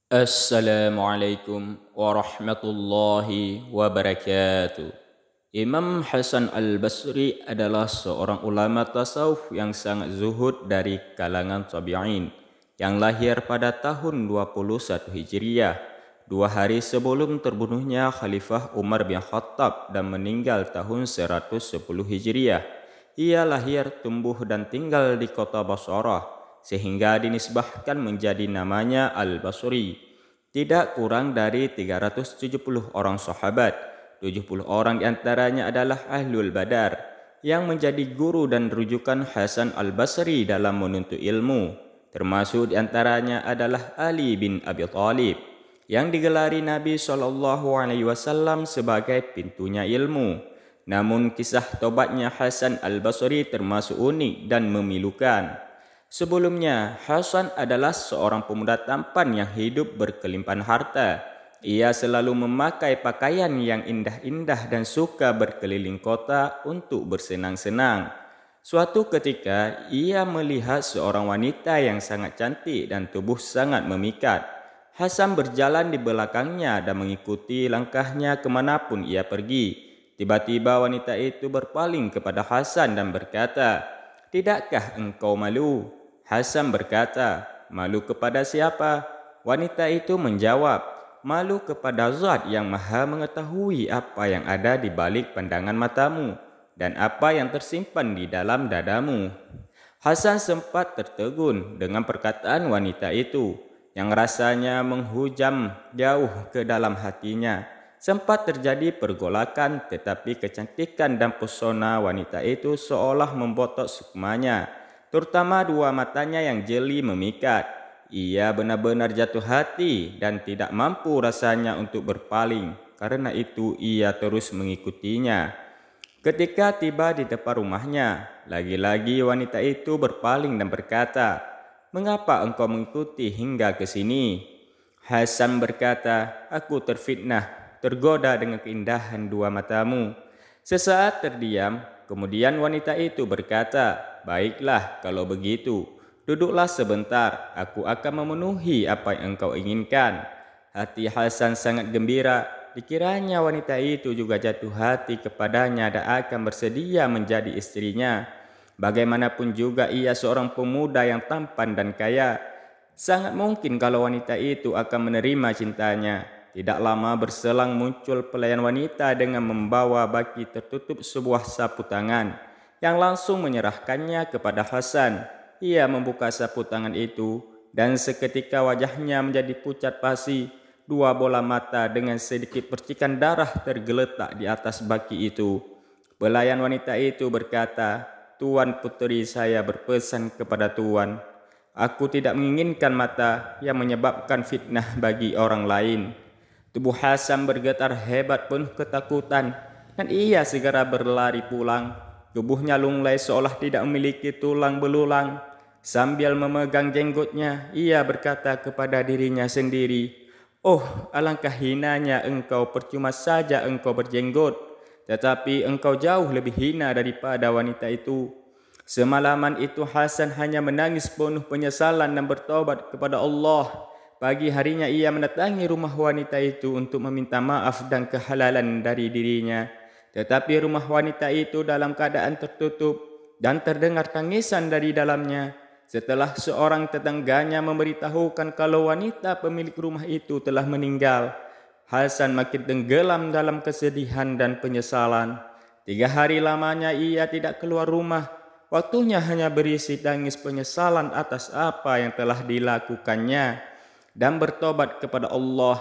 Assalamualaikum warahmatullahi wabarakatuh. Imam Hasan al-Basri adalah seorang ulama tasawuf yang sangat zuhud dari kalangan tabi'in yang lahir pada tahun 21 Hijriah, 2 hari sebelum terbunuhnya Khalifah Umar bin Khattab dan meninggal tahun 110 Hijriah. Ia lahir, tumbuh dan tinggal di kota Basrah sehingga dinisbahkan menjadi namanya Al-Basri. Tidak kurang dari 370 orang sahabat, 70 orang diantaranya adalah Ahlul Badar, yang menjadi guru dan rujukan Hasan Al-Basri dalam menuntut ilmu. Termasuk diantaranya adalah Ali bin Abi Thalib, yang digelari Nabi SAW sebagai pintunya ilmu. Namun kisah tobatnya Hasan Al-Basri termasuk unik dan memilukan. Sebelumnya, Hasan adalah seorang pemuda tampan yang hidup berkelimpahan harta. Ia selalu memakai pakaian yang indah-indah dan suka berkeliling kota untuk bersenang-senang. Suatu ketika, ia melihat seorang wanita yang sangat cantik dan tubuh sangat memikat. Hasan berjalan di belakangnya dan mengikuti langkahnya kemanapun ia pergi. Tiba-tiba wanita itu berpaling kepada Hasan dan berkata, "Tidakkah engkau malu?" Hasan berkata, "Malu kepada siapa?" Wanita itu menjawab, "Malu kepada Zat yang Maha mengetahui apa yang ada di balik pandangan matamu dan apa yang tersimpan di dalam dadamu." Hasan sempat tertegun dengan perkataan wanita itu yang rasanya menghujam jauh ke dalam hatinya. Sempat terjadi pergolakan, tetapi kecantikan dan pesona wanita itu seolah membotok sukmanya, terutama dua matanya yang jeli memikat. Ia benar-benar jatuh hati dan tidak mampu rasanya untuk berpaling. Karena itu ia terus mengikutinya. Ketika tiba di depan rumahnya, lagi-lagi wanita itu berpaling dan berkata, "Mengapa engkau mengikuti hingga ke sini?" Hasan berkata, "Aku terfitnah, tergoda dengan keindahan dua matamu." Sesaat terdiam, kemudian wanita itu berkata, "Baiklah kalau begitu, duduklah sebentar, aku akan memenuhi apa yang engkau inginkan." Hati Hasan sangat gembira, dikiranya wanita itu juga jatuh hati kepadanya dan akan bersedia menjadi istrinya. Bagaimanapun juga ia seorang pemuda yang tampan dan kaya. Sangat mungkin kalau wanita itu akan menerima cintanya. Tidak lama berselang muncul pelayan wanita dengan membawa baki tertutup sebuah sapu tangan yang langsung menyerahkannya kepada Hasan. Ia membuka sapu tangan itu dan seketika wajahnya menjadi pucat pasi. Dua bola mata dengan sedikit percikan darah tergeletak di atas baki itu. Pelayan wanita itu berkata, "Tuan, puteri saya berpesan kepada Tuan. Aku tidak menginginkan mata yang menyebabkan fitnah bagi orang lain." Tubuh Hasan bergetar hebat penuh ketakutan dan ia segera berlari pulang. Tubuhnya lunglai seolah tidak memiliki tulang belulang. Sambil memegang jenggotnya, ia berkata kepada dirinya sendiri, "Oh, alangkah hinanya engkau, percuma saja engkau berjenggot, tetapi engkau jauh lebih hina daripada wanita itu." Semalaman itu Hasan hanya menangis penuh penyesalan dan bertobat kepada Allah. Pagi harinya ia mendatangi rumah wanita itu untuk meminta maaf dan kehalalan dari dirinya. Tetapi rumah wanita itu dalam keadaan tertutup dan terdengar tangisan dari dalamnya. Setelah seorang tetangganya memberitahukan kalau wanita pemilik rumah itu telah meninggal, Hasan makin tenggelam dalam kesedihan dan penyesalan. 3 hari lamanya ia tidak keluar rumah. Waktunya hanya berisi tangis penyesalan atas apa yang telah dilakukannya dan bertobat kepada Allah.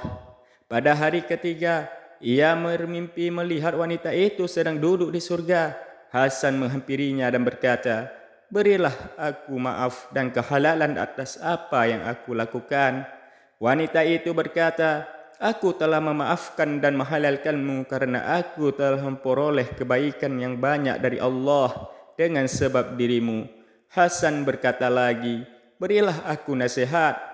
Pada hari ketiga, ia bermimpi melihat wanita itu sedang duduk di surga. Hasan menghampirinya dan berkata, "Berilah aku maaf dan kehalalan atas apa yang aku lakukan." Wanita itu berkata, "Aku telah memaafkan dan menghalalkanmu karena aku telah memperoleh kebaikan yang banyak dari Allah dengan sebab dirimu." Hasan berkata lagi, "Berilah aku nasihat."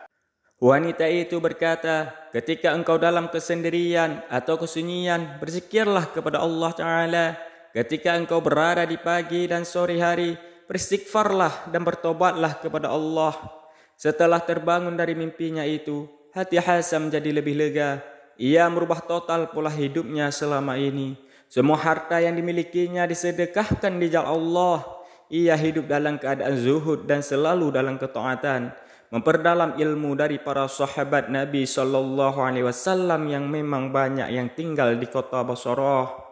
Wanita itu berkata, "Ketika engkau dalam kesendirian atau kesunyian, berzikirlah kepada Allah Ta'ala. Ketika engkau berada di pagi dan sore hari, beristighfarlah dan bertobatlah kepada Allah." Setelah terbangun dari mimpinya itu, Hati Hasan menjadi lebih lega. Ia merubah total pola hidupnya selama ini. Semua harta yang dimilikinya disedekahkan di jalan Allah. Ia hidup dalam keadaan zuhud dan selalu dalam ketaatan. Memperdalam ilmu dari para sahabat Nabi sallallahu alaihi wasallam yang memang banyak yang tinggal di kota Basrah.